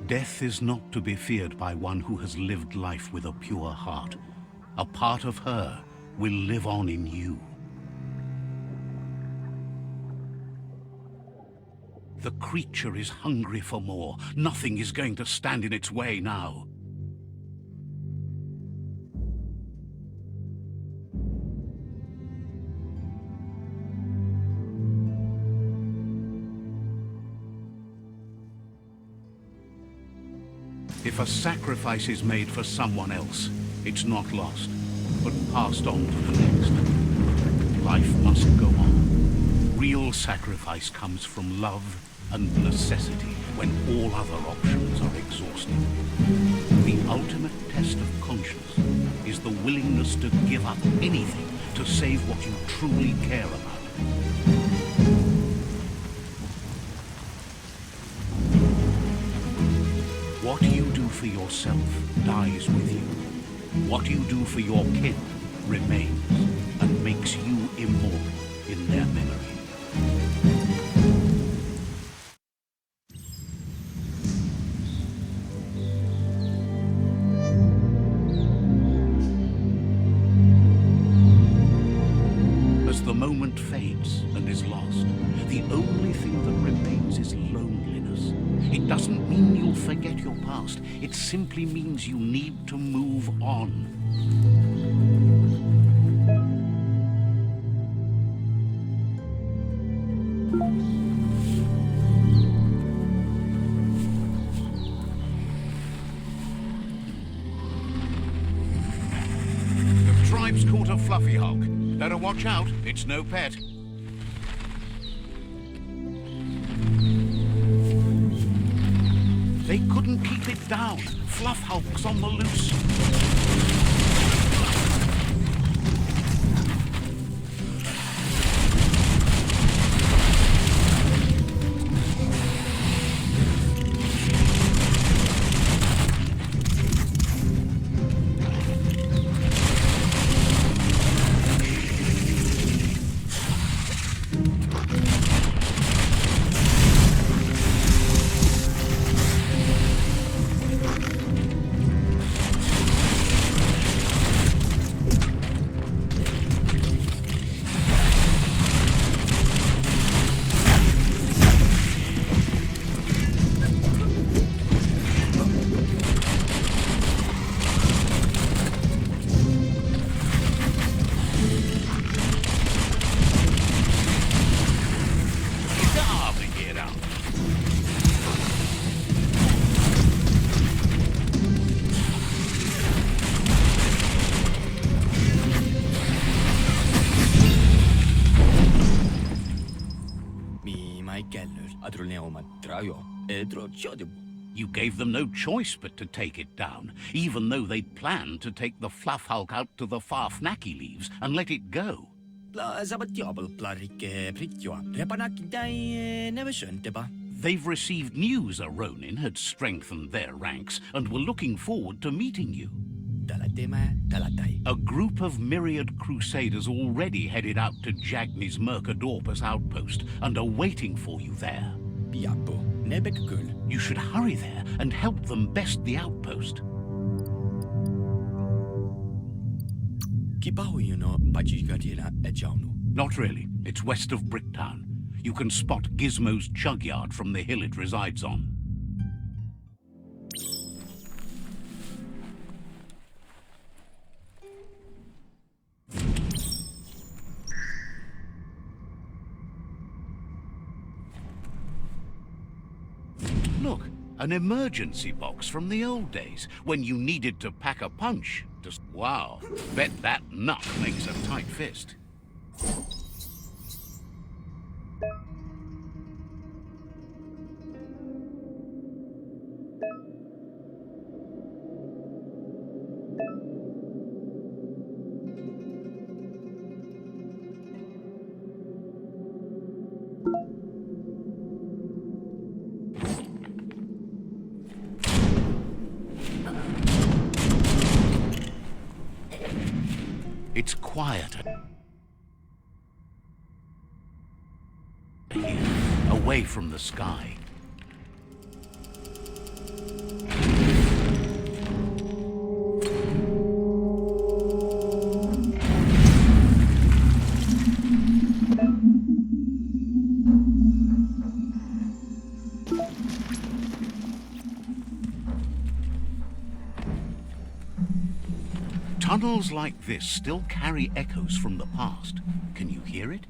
Death is not to be feared by one who has lived life with a pure heart. A part of her will live on in you. The creature is hungry for more. Nothing is going to stand in its way now. If a sacrifice is made for someone else, it's not lost, but passed on to the next. Life must go on. Real sacrifice comes from love and necessity when all other options are exhausted. The ultimate test of conscience is the willingness to give up anything to save what you truly care about. What you do for yourself dies with you. What you do for your kin remains and makes you immortal in their memory. As the moment fades and is lost, the only thing that remains is loneliness. It doesn't mean you'll forget your past. It simply means you need to move on. The tribe's caught a fluffy hulk. Better watch out. It's no pet. They couldn't keep it down. Fluff hulk's on the loose. You gave them no choice but to take it down, even though they'd planned to take the Fluff Hulk out to the Farfnacky leaves and let it go. They've received news a Ronin had strengthened their ranks and were looking forward to meeting you. A group of myriad crusaders already headed out to Jagni's Mercadorpus outpost and are waiting for you there. You should hurry there and help them best the outpost. Not really. It's west of Bricktown. You can spot Gizmo's chug yard from the hill it resides on. Look, an emergency box from the old days, when you needed to pack a punch. Just wow, bet that nut makes a tight fist. It's quieter here, away from the sky. Tunnels like this still carry echoes from the past. Can you hear it?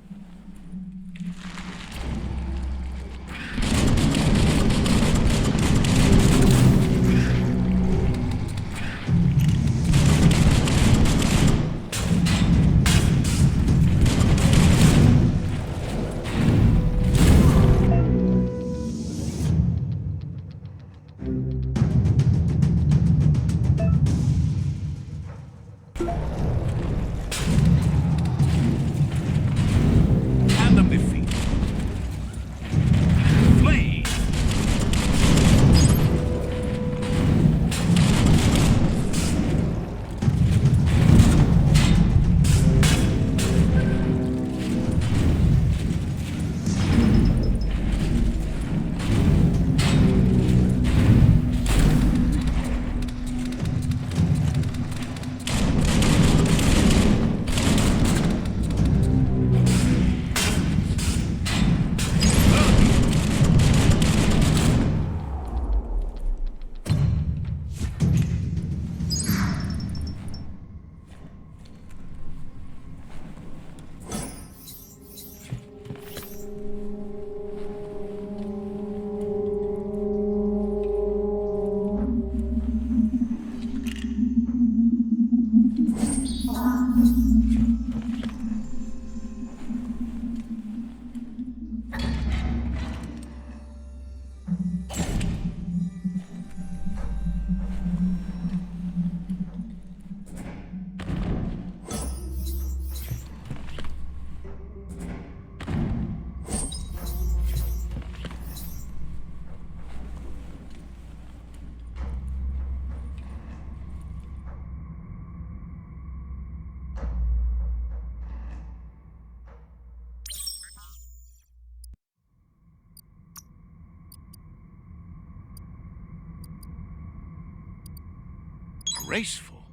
Graceful.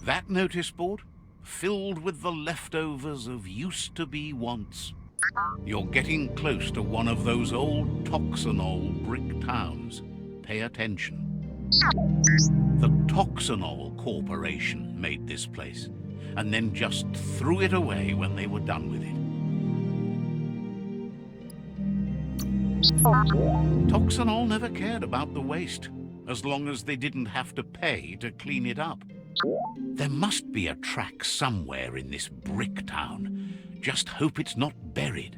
That notice board, filled with the leftovers of used-to-be wants. You're getting close to one of those old Toxanol brick towns. Pay attention. The Toxanol Corporation made this place, and then just threw it away when they were done with it. Toxanol never cared about the waste, as long as they didn't have to pay to clean it up. There must be a track somewhere in this brick town. Just hope it's not buried.